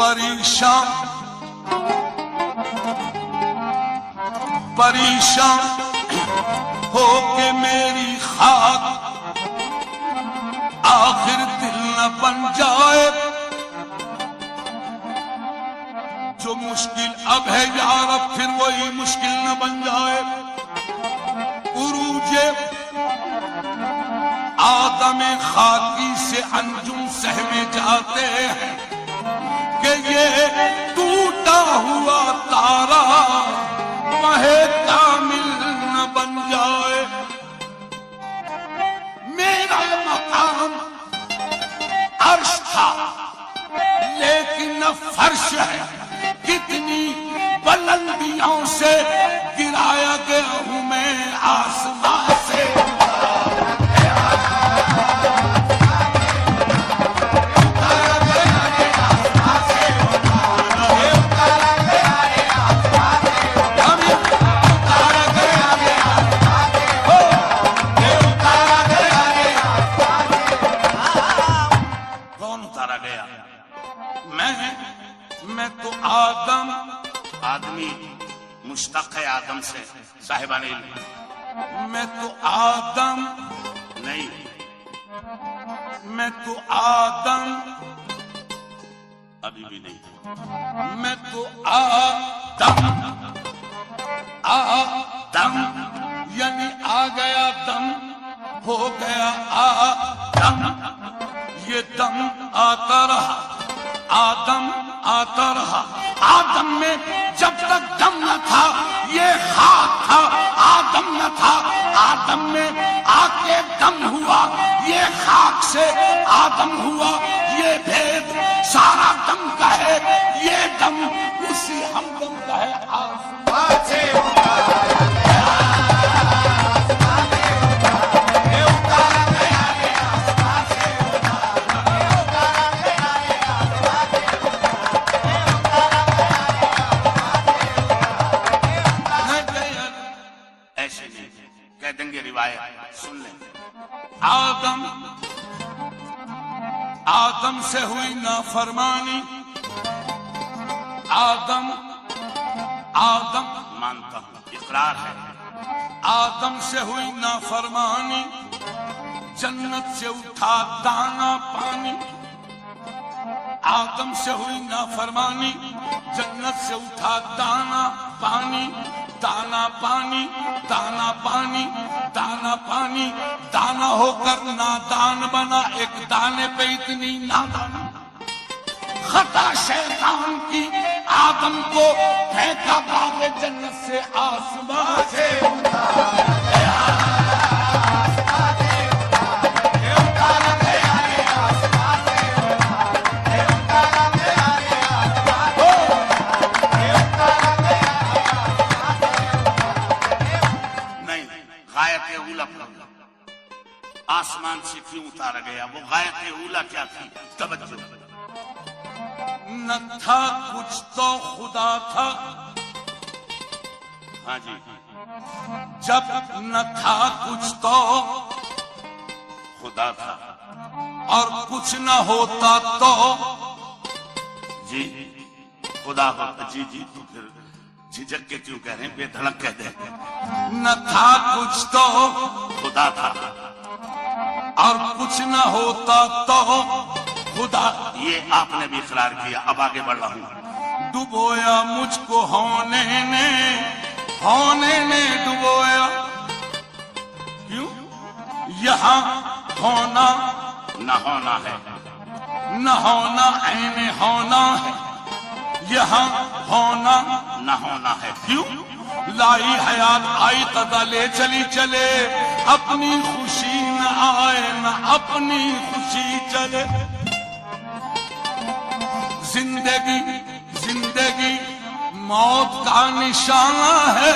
پریشان پریشان ہو کے میری خاک آخر دل نہ بن جائے، جو مشکل اب ہے یار اب پھر وہی مشکل نہ بن جائے۔ عروج آدم خاکی سے انجم سہمے جاتے ہیں کہ یہ ٹوٹا ہوا تارا ماہ کامل نہ بن جائے۔ میرا مقام عرش تھا لیکن فرش ہے، کتنی بلندیوں سے گرایا گیا ہوں میں آسمان سے۔ میں تو آدم، آدمی مشتق ہے آدم سے صاحبان علم، میں تو آدم نہیں، میں تو آدم ابھی بھی نہیں، میں تو آدم آدم یعنی آ گیا دم، ہو گیا آدم، یہ دم آتا رہا، آدم آتا رہا۔ آدم میں جب تک دم نہ تھا یہ خاک تھا، آدم نہ تھا، آدم میں آ کے دم ہوا، یہ خاک سے آدم ہوا، یہ بھید سارا دم کا ہے، یہ دم اسی ہمدم کا ہے۔ آسمان سے سن لیں، آدم سے ہوئی نافرمانی، آدم مانتا ہوں اقرار ہے، آدم سے ہوئی نافرمانی، جنت سے اٹھا دانا پانی، آدم سے ہوئی نافرمانی، جنت سے اٹھا دانا پانی، دانا پانی دانا پانی دانا پانی، دانا ہو کر نادان بنا، ایک دانے پہ اتنی نادان، خطا شیطان کی آدم کو پھینکا باغ جنت سے آسمان سے۔ آسمان سے کیوں اتارا گیا؟ وہ غایت اولا کیا تھی؟ توجہ، نہ تھا کچھ تو خدا تھا، ہاں جی، جب نہ تھا کچھ تو خدا تھا، اور کچھ نہ ہوتا تو جی خدا ہوتا۔ جی جی تو پھر جھجک کے کیوں کہہ رہے ہیں؟ بے دھڑک کہہ دیں، نہ تھا کچھ تو خدا تھا اور کچھ نہ ہوتا تو خدا، یہ آپ نے بھی اقرار کیا۔ اب آگے بڑھ رہا ہوں، ڈبویا مجھ کو ہونے نے ڈبویا، کیوں؟ یہاں ہونا نہ ہونا ہے، نہ ہونا عین ہونا ہے، یہاں ہونا نہ ہونا ہے، کیوں؟ لائی حیات آئی قضا لے چلی چلے، اپنی خوشی نہ آئے نہ اپنی خوشی چلے۔ زندگی موت کا نشانہ ہے،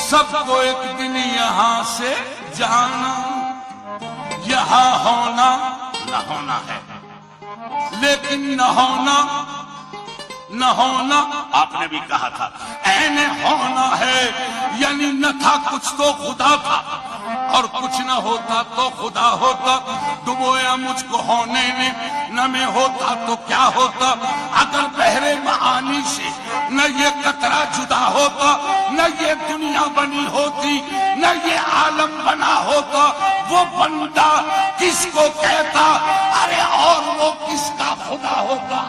سب کو ایک دن یہاں سے جانا، یہاں ہونا نہ ہونا ہے، لیکن نہ ہونا آپ نے بھی کہا تھا عین ہونا ہے، یعنی نہ تھا کچھ تو خدا تھا، اور کچھ نہ ہوتا تو خدا ہوتا۔ ڈبویا مجھ کو ہونے نے نہ میں ہوتا تو کیا ہوتا؟ اگر بحر معانی سے نہ یہ قطرہ جدا ہوتا، نہ یہ دنیا بنی ہوتی، نہ یہ عالم بنا ہوتا، وہ بندہ کس کو کہتا؟ ارے اور وہ کس کا خدا ہوتا؟